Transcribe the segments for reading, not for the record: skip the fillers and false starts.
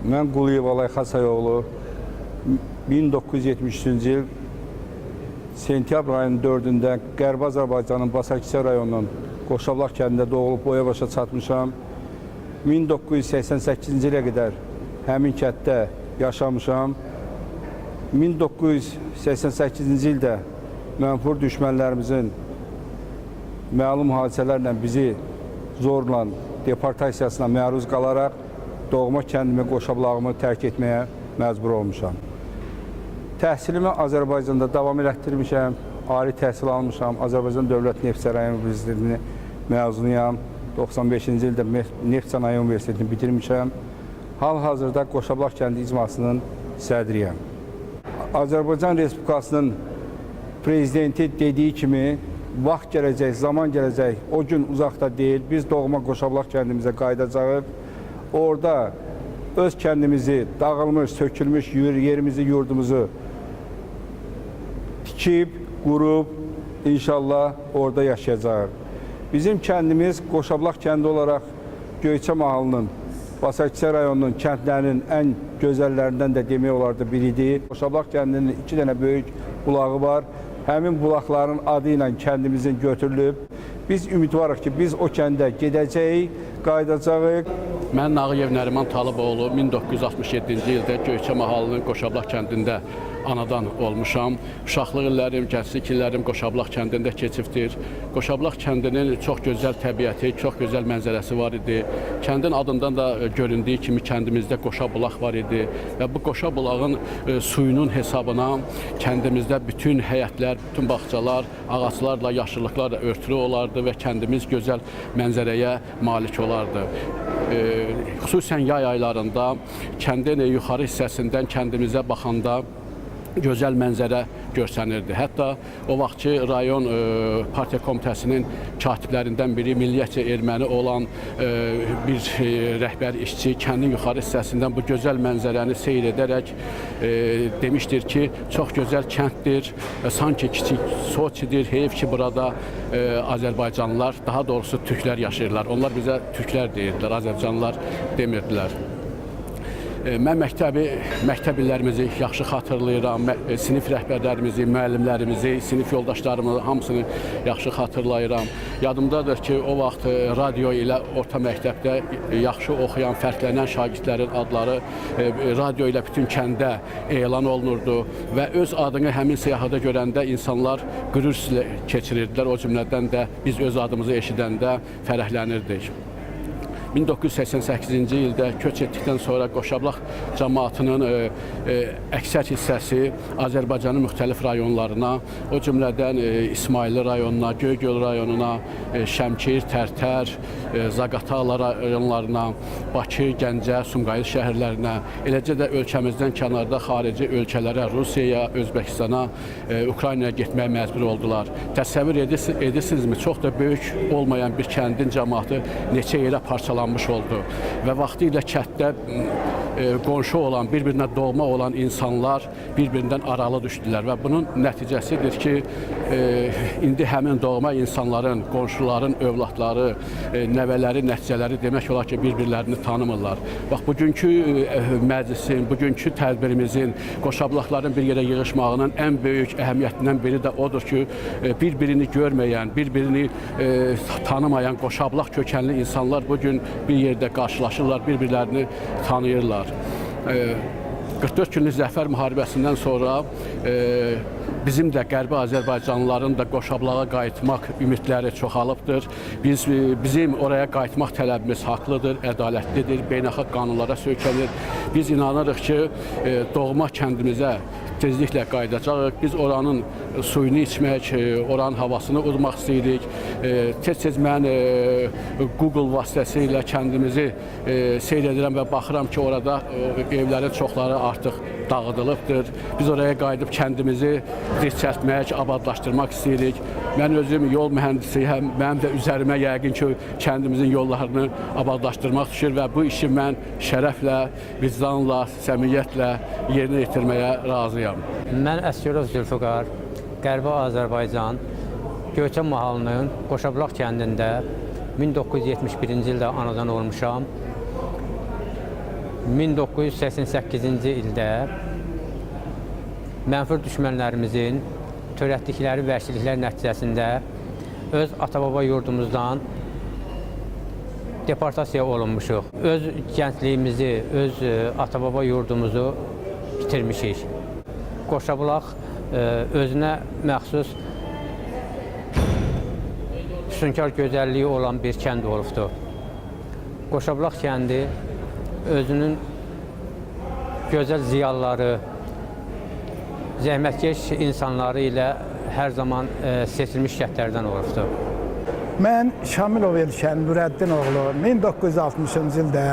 Mən Quliyev Alay Xasayoğlu 1973-cü il sentyabr ayının 4-də Qərbi Azərbaycanın Basakçı rayonunun Qoşablaq kəndində doğulub boya başa çatmışam. 1988-ci ilə qədər həmin kənddə yaşamışam. 1988-ci ildə mənfur düşmənlərimizin məlum hadisələrlə bizi zorla deportasiyasına məruz qalaraq doğma kəndimi, Qoşablağımı tərk etməyə məcbur olmuşam. Təhsilimi Azərbaycanda davam elətdirmişəm, ali təhsil almışam. Azərbaycan Dövlət Neft Sənaye Universitetini məzunuyam. 95-ci ildə Neft Sənaye Universitetini bitirmişəm. Hal-hazırda Qoşablaq kəndi icmasının sədriyəm. Azərbaycan Respublikasının prezidenti dediyi kimi vaxt gələcək, zaman gələcək, o gün uzaqda deyil. Biz doğma Qoşablaq kəndimizə qayıdacağıq. Orada öz kəndimizi, dağılmış, sökülmüş yerimizi, yurdumuzu tikib, qurub, inşallah orada yaşayacağıq. Bizim kəndimiz Qoşablaq kəndi olaraq Göyçə mahalının, Basakçı rayonunun kəndlərinin ən gözəllərindən də demək olardı biridir. Qoşablaq kəndinin 2 dənə böyük bulağı var. Həmin bulaqların adı ilə kəndimizin götürülüb. Biz ümidvarıq ki, biz o kəndə gedəcəyik, qayıdacağıq. Mən Nağıyev Nəriman Talıboğlu 1967-ci ildə Göyçə mahalının Qoşablaq kəndində anadan olmuşam. Uşaqlıq illərim, gənclik illərim Qoşablaq kəndində keçibdir. Qoşablaq kəndinin çox gözəl təbiəti, çox gözəl mənzərəsi var idi. Kəndin adından da göründüyü kimi kəndimizdə qoşa bulaq var idi və bu qoşa bulağın suyunun hesabına kəndimizdə bütün həyətlər, bütün bağçalar, ağaclarla, yaşıllıqlarla örtülü olardı və kəndimiz gözəl mənzərəyə malik olardı. Xüsusən yay aylarında kəndin yuxarı hissəsindən kəndimizə baxanda gözəl mənzərə görsənirdi. Hətta o vaxtki rayon partiya komitəsinin katiblərindən biri milliyyətcə erməni olan bir rəhbər işçi kəndin yuxarı hissəsindən bu gözəl mənzərəni seyr edərək demişdir ki, çox gözəl kənddir, sanki kiçik Soçidir, heyf ki, burada Azərbaycanlılar, daha doğrusu türklər yaşayırlar. Onlar bizə türklər deyirdilər, Azərbaycanlılar demirdilər. Mən məktəb illərimizi yaxşı xatırlayıram, sinif rəhbərlərimizi, müəllimlərimizi, sinif yoldaşlarımızı hamısını yaxşı xatırlayıram. Yadımdadır ki, o vaxt radio ilə orta məktəbdə yaxşı oxuyan, fərqlənən şagirdlərin adları radio ilə bütün kəndə elan olunurdu və öz adını həmin siyahıda görəndə insanlar qürur keçirirdilər. O cümlədən də biz öz adımızı eşidəndə fərəhlənirdik. 1988-ci ildə köç etdikdən sonra Qoşablaq cəmaatının əksər hissəsi Azərbaycanın müxtəlif rayonlarına, o cümlədən İsmayıllı rayonuna, Göygöl rayonuna, Şəmkir, Tərtər, Zaqatala rayonlarına, Bakı, Gəncə, Sumqayıt şəhərlərinə, eləcə də ölkəmizdən kənarda xarici ölkələrə, Rusiyaya, Özbəkistana, Ukraynaya getməyə məcbur oldular. Təsəvvür edirsinizmi, çox da böyük olmayan bir kəndin cəmaatı neçə yerə parçalanmış oldu və vaxtilə kənddə qonşu olan, bir-birinə doğma olan insanlar bir-birindən aralı düşdülər və bunun nəticəsidir ki, indi həmin doğma insanların, qonşuların övladları, nəvələri, nəticələri demək olar ki, bir-birlərini tanımırlar. Bax, bugünkü məclisin, bugünkü tədbirimizin, Qoşablaqların bir yerə yığışmağının ən böyük əhəmiyyətindən biri də odur ki, bir-birini görməyən, bir-birini tanımayan Qoşablaq kökənli insanlar bugün bir yerdə qarşılaşırlar, bir-birlərini tanıyırlar. 44 günlük Zəfər müharibəsindən sonra bizim də Qərbi Azərbaycanlıların da Qoşablağa qayıtmaq ümidləri çoxalıbdır. Bizim oraya qayıtmaq tələbimiz haqlıdır, ədalətlidir, beynəlxalq qanunlara söykənir. Biz inanırıq ki, doğma kəndimizə tezliklə qayıdacağıq. Biz oranın suyunu içmək, oranın havasını udmaq istəyirik. Tez-tez mən Google vasitəsilə kəndimizi seyr edirəm və baxıram ki, orada evlərin çoxları artıq dağıdılıbdır. Biz oraya qayıdıb kəndimizi dirçəltmək, abadlaşdırmaq istəyirik. Mən özüm yol mühəndisiyəm, mənim də üzərimə yəqin ki, kəndimizin yollarını abadlaşdırmaq düşür və bu işi mən şərəflə, vicdanla, səmiyyətlə yerinə yetirməyə razıyam. Mən Əsgərov Zülfüqar, Qərbi Azərbaycan, Göyçə mahalının Qoşablaq kəndində 1971-ci ildə anadan olmuşam. 1988-ci ildə mənfur düşmənlərimizin törətdikləri vəhşiliklər nəticəsində öz ata-baba yurdumuzdan deportasiya olunmuşuq. Öz gəncliyimizi, öz ata-baba yurdumuzu bitirmişik. Qoşabulaq özünə məxsus füsunkar gözəlliyi olan bir kənd olubdur. Qoşabulaq kəndi özünün gözəl ziyalıları, zəhmətkeş insanları ilə hər zaman seçilmiş şəhərlərdən olubdur. Mən Şamilov Elşən Nurəddin oğlu 1960-cı ildə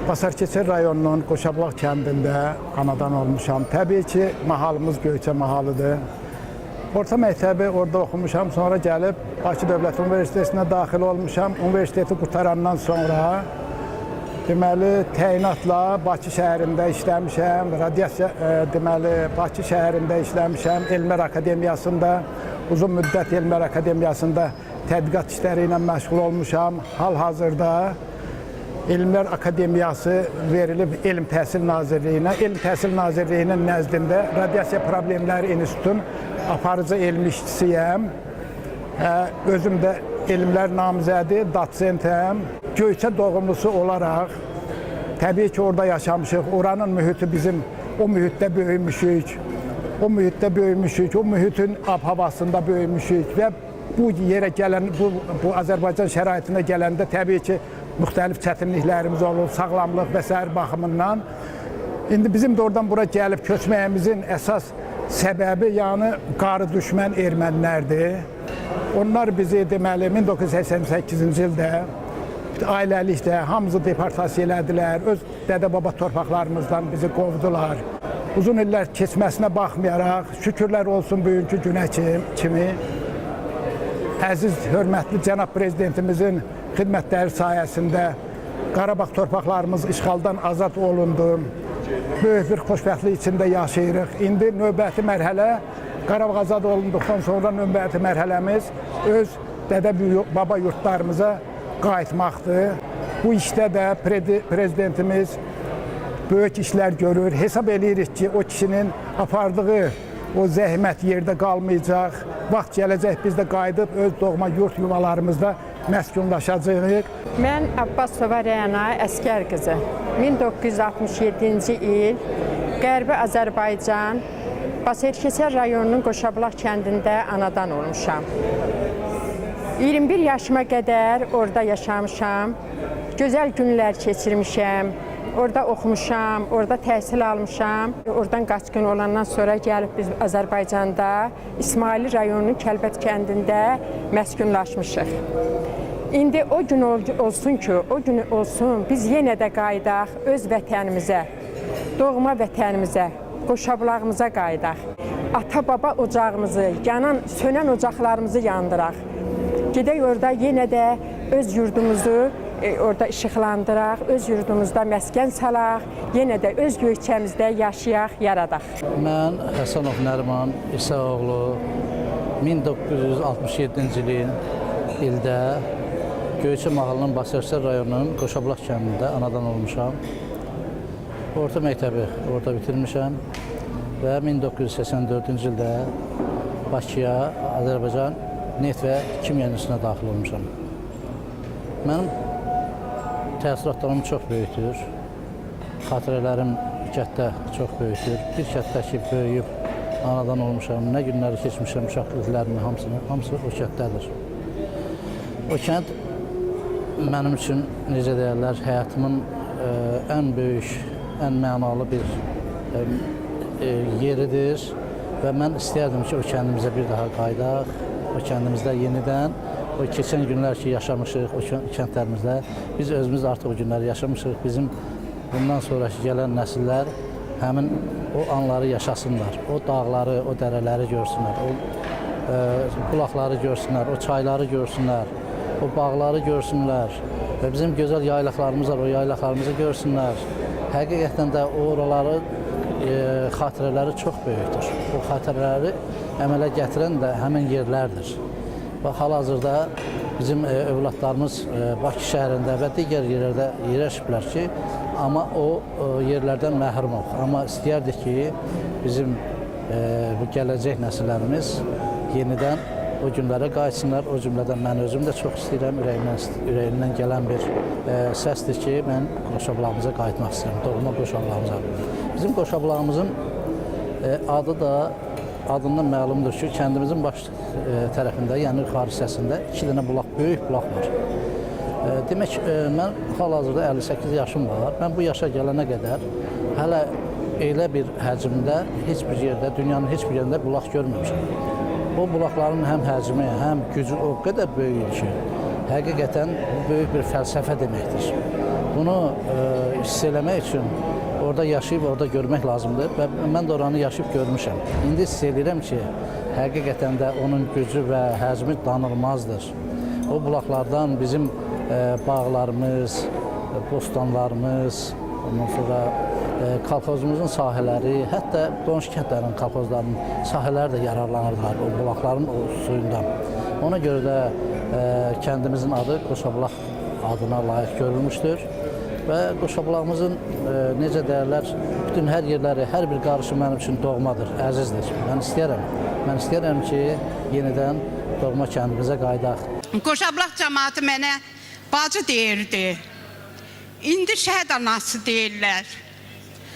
Basarkeçer rayonunun Qoşabulaq kəndində anadan olmuşam. Təbii ki, mahalımız Göyçə mahalıdır. Orta məktəbi orada oxumuşam, sonra gəlib Bakı Dövlət Universitetinə daxil olmuşam. Universiteti qurtarandan sonra deməli təyinatla Bakı şəhərində işləmişəm, radiasiya deməli Bakı şəhərində işləmişəm, Elmlər Akademiyasında, uzun müddət Elmlər Akademiyasında tədqiqat işləri ilə məşğul olmuşam. Hal-hazırda Elmlər Akademiyası verilib Elm Təhsil Nazirliyinə. Elm Təhsil Nazirliyinin nəzdində Radiasiya Problemləri İnstitutunun aparıcı elmi işçisiyəm. Özüm də elmlər namizədi, doçentəm. Göyçə doğumlusu olaraq təbii ki, orada yaşamışıq. Oranın mühiti bizim, o mühitdə böyümüşük. O mühitin ab-havasında böyümüşük və bu yerə gələn, bu Azərbaycan şəraitinə gələndə təbii ki, müxtəlif çətinliklərimiz olur, sağlamlıq və s. baxımından. İndi bizim də oradan bura gəlib köçməyimizin əsas səbəbi, yəni qarı düşmən ermənilərdir. Onlar bizi deməli 1988-ci ildə ailəlikdə hamımızı deportasiya elədilər, öz dədə-baba torpaqlarımızdan bizi qovdular. Uzun illər keçməsinə baxmayaraq, şükürlər olsun bugünkü günə kimi, əziz, hörmətli cənab prezidentimizin xidmətləri sayəsində Qarabağ torpaqlarımız işğaldan azad olundu. Böyük bir xoşbəxtlik içində yaşayırıq. İndi növbəti mərhələ, Qarabağ azad olunduqdan sonra növbəti mərhələmiz öz dədə-baba yurtlarımıza qayıtmaqdır. Bu işdə də prezidentimiz böyük işlər görür. Hesab edirik ki, o kişinin apardığı o zəhmət yerdə qalmayacaq. Vaxt gələcək, biz də qayıdıb öz doğma yurt yuvalarımızda məskunlaşacağıq. Mən Abbasova Rəna Əskər qızı. 1967-ci il Qərbi Azərbaycan Basarkeçer rayonunun Qoşabulaq kəndində anadan olmuşam. 21 yaşıma qədər orada yaşamışam. Gözəl günlər keçirmişəm. Orada oxumuşam, orada təhsil almışam. Oradan qaçqın olandan sonra gəlib biz Azərbaycanda İsmaili rayonunun Kəlbət kəndində məskunlaşmışıq. İndi o gün olsun ki, o gün olsun, biz yenə də qayıdaq öz vətənimizə, doğma vətənimizə, Qoşabulağımıza qayıdaq. Ata-baba ocağımızı, sönən ocaqlarımızı yandıraq. Gedək orada yenə də öz yurdumuzu orada işıqlandıraq, öz yurdumuzda məskən salaq, yenə də öz Göyçəmizdə yaşayaq, yaradaq. Mən Həsənov Nəriman İsaoğlu 1967-ci ildə Göyçə mahalının Basarkeçer rayonunun Qoşabulaq kəndində anadan olmuşam. Orta məktəbi orada bitirmişəm və 1984-cü ildə Bakıya, Azərbaycan Neft və Kimya İnstitutuna daxil olmuşam. Mənim təəssüratlarım çox böyükdür. Xatirələrim kənddə çox böyükdür. Bir kənddə ki, böyüyüb anadan olmuşam, nə günləri keçmişəm, uşaqlıqlarımın hamısı o kənddədir. O kənd mənim üçün, necə deyərlər, həyatımın ən böyük, ən mənalı bir yeridir və mən istəyərdim ki, o kəndimizə bir daha qaydaq, o kəndimizdə yenidən, o keçən günlər ki, yaşamışıq, o kəndlərimizdə, biz özümüz artıq o günləri yaşamışıq, bizim bundan sonraki gələn nəsillər həmin o anları yaşasınlar, o dağları, o dərələri görsünlər, o bulaqları görsünlər, o çayları görsünlər, o bağları görsünlər və bizim gözəl yaylaqlarımız var, o yaylaqlarımızı görsünlər. Həqiqətən də oraları, xatirələri çox böyükdür. O xatirələri əmələ gətirən də həmin yerlərdir. Və hal-hazırda bizim övladlarımız Bakı şəhərində və digər yerlərdə yerləşiblər ki, amma o yerlərdən məhrumoq. Amma istəyərdik ki, bizim bu gələcək nəsillərimiz yenidən o günlərə qayıtsınlar. O cümlədən mən özüm də çox istəyirəm, ürəyimdən gələn bir səsdir ki, mən Qoşablağımıza qayıtmaq istəyirəm, doğma Qoşablağımıza. Bizim Qoşablağımızın adı da adından məlumdur ki, kəndimizin baş tərəfində, yəni yuxarı hissəsində 2 dənə bulaq, böyük bulaq var. Demək, mən hal-hazırda 58 yaşım var. Mən bu yaşa gələnə qədər hələ elə bir həcmdə heç bir yerdə, dünyanın heç bir yerində bulaq görməmişəm. O bulaqların həm həcmi, həm gücü o qədər böyük ki, həqiqətən böyük bir fəlsəfə deməkdir. Bunu hiss eləmək üçün orada yaşayıb, orada görmək lazımdır və mən də oranı yaşayıb görmüşəm. İndi hiss edirəm ki, həqiqətən də onun gücü və həcmi danılmazdır. O bulaqlardan bizim bağlarımız, bostanlarımız, ondan sonra kolxozumuzun sahələri, hətta qonşu kəndlərin, kolxozlarının sahələri də yararlanırdılar o bulaqların o suyundan. Ona görə də kəndimizin adı Qoşabulaq adına layiq görülmüşdür və Qoşabulağımızın necə deyərlər, bütün hər yerləri, hər bir qarışı mənim üçün doğmadır, əzizdir. Mən istəyərəm ki, yenidən doğma kəndimizə qayıdaq. Qoşablaq cəmaatı mənə bacı deyirdi. İndi şəhid anası deyirlər.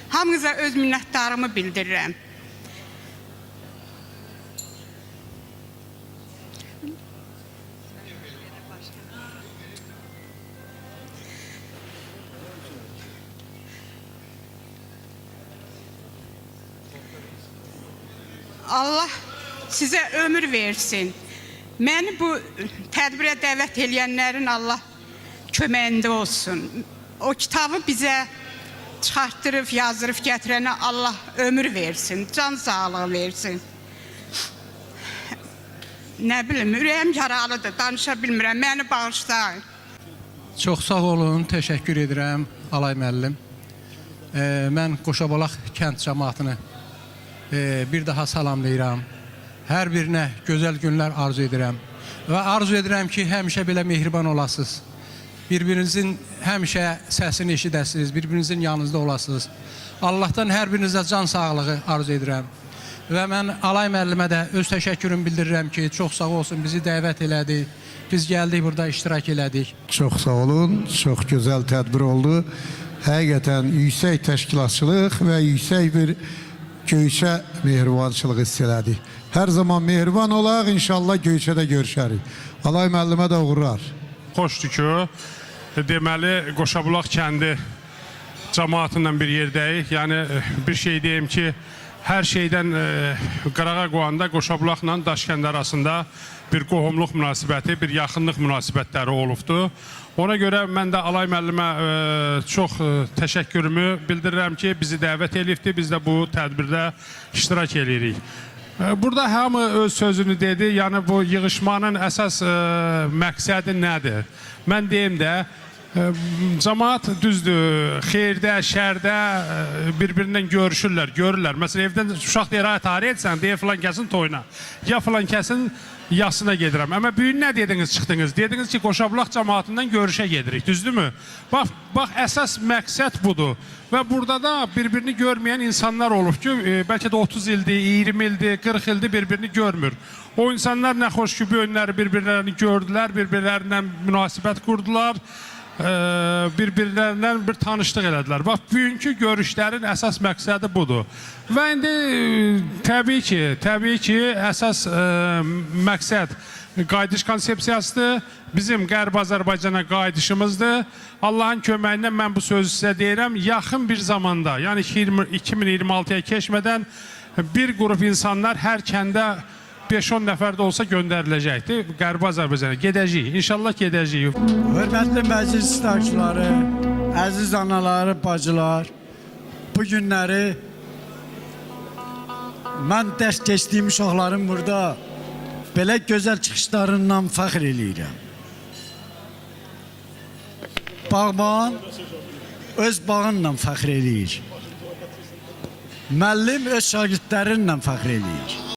Hamınıza öz minnətdarımı bildirirəm. Allah sizə ömür versin. Məni bu tədbirə dəvət edənlərin Allah köməyində olsun. O kitabı bizə çıxartdırıb, yazdırıb gətirənə Allah ömür versin, can sağlığı versin. Nə bilim, ürəyim yaralıdır, danışa bilmirəm, məni bağışlayın. Çox sağ olun, təşəkkür edirəm Alay müəllim. Mən Qoşabalaq kənd cəmaatını bir daha salamlayıram. Hər birinə gözəl günlər arzu edirəm. Və arzu edirəm ki, həmişə belə mehriban olasınız. Bir-birinizin həmişə səsini eşidəsiniz, bir-birinizin yanınızda olasınız. Allahdan hər birinizə can sağlığı arzu edirəm. Və mən Alay müəllimə də öz təşəkkürümü bildirirəm ki, çox sağ olsun, bizi dəvət elədi. Biz gəldik, burada iştirak elədik. Çox sağ olun, çox gözəl tədbir oldu. Həqiqətən yüksək təşkilatçılıq və yüksək bir Göyçə mehribançılıq hiss elədik. Hər zaman mehriban olaq, inşallah Göyçədə görüşərik. Alay müəllimə də uğurlar. Xoşdur ki, deməli Qoşabulaq kəndi cəmaatından bir yerdəyik. Yəni bir şey deyim ki, hər şeydən qırağa qoyanda Qoşabulaqla Daşkənd arasında bir qohumluq münasibəti, bir yaxınlıq münasibətləri olubdur. Ona görə mən də Alay müəllimə çox təşəkkürümü bildirirəm ki, bizi dəvət edibdir, biz də bu tədbirdə iştirak edirik. Burada hamı öz sözünü dedi, yəni bu yığışmanın əsas məqsədi nədir? Mən deyim də, cəmaat düzdür, xeyirdə, şərdə bir-birindən görüşürlər, görürlər. Məsələn, evdən uşaq deyir, tarih etsən, deyir filan kəsin toyuna, ya filan kəsin yasına gedirəm. Amma bugün nə dediniz, çıxdınız? Dediniz ki, Qoşabulaq cəmaatından görüşə gedirik, düzdürmü? Bax, əsas məqsəd budur. Və burada da bir-birini görməyən insanlar olub ki, bəlkə də 30 ildir, 20 ildir, 40 ildir bir-birini görmür. O insanlar nə xoş ki, bu önləri bir-birlərini gördülər, bir-birlərindən münasibət qurdular, bir-birlərindən bir tanışlıq elədilər. Bax, bugünkü görüşlərin əsas məqsədi budur. Və indi təbii ki, əsas məqsəd qayıdış konsepsiyasıdır. Bizim Qərb Azərbaycana qayıdışımızdır. Allahın köməyindən mən bu sözü sizə deyirəm. Yaxın bir zamanda, yəni 2026-ya keçmədən bir qrup insanlar hər kəndə 5-10 nəfər də olsa göndəriləcəkdir. Qərb Azərbaycana gedəcəyik. İnşallah gedəcəyik. Hörmətli məclis iştirakçıları, əziz anaları, bacılar, bu günləri mən dərs keçdiyim uşaqların burada belə gözəl çıxışlarından fəxr eləyirəm. Bağban öz bağınla fəxr eləyir. Müəllim öz şagirdlərinlə fəxr eləyir.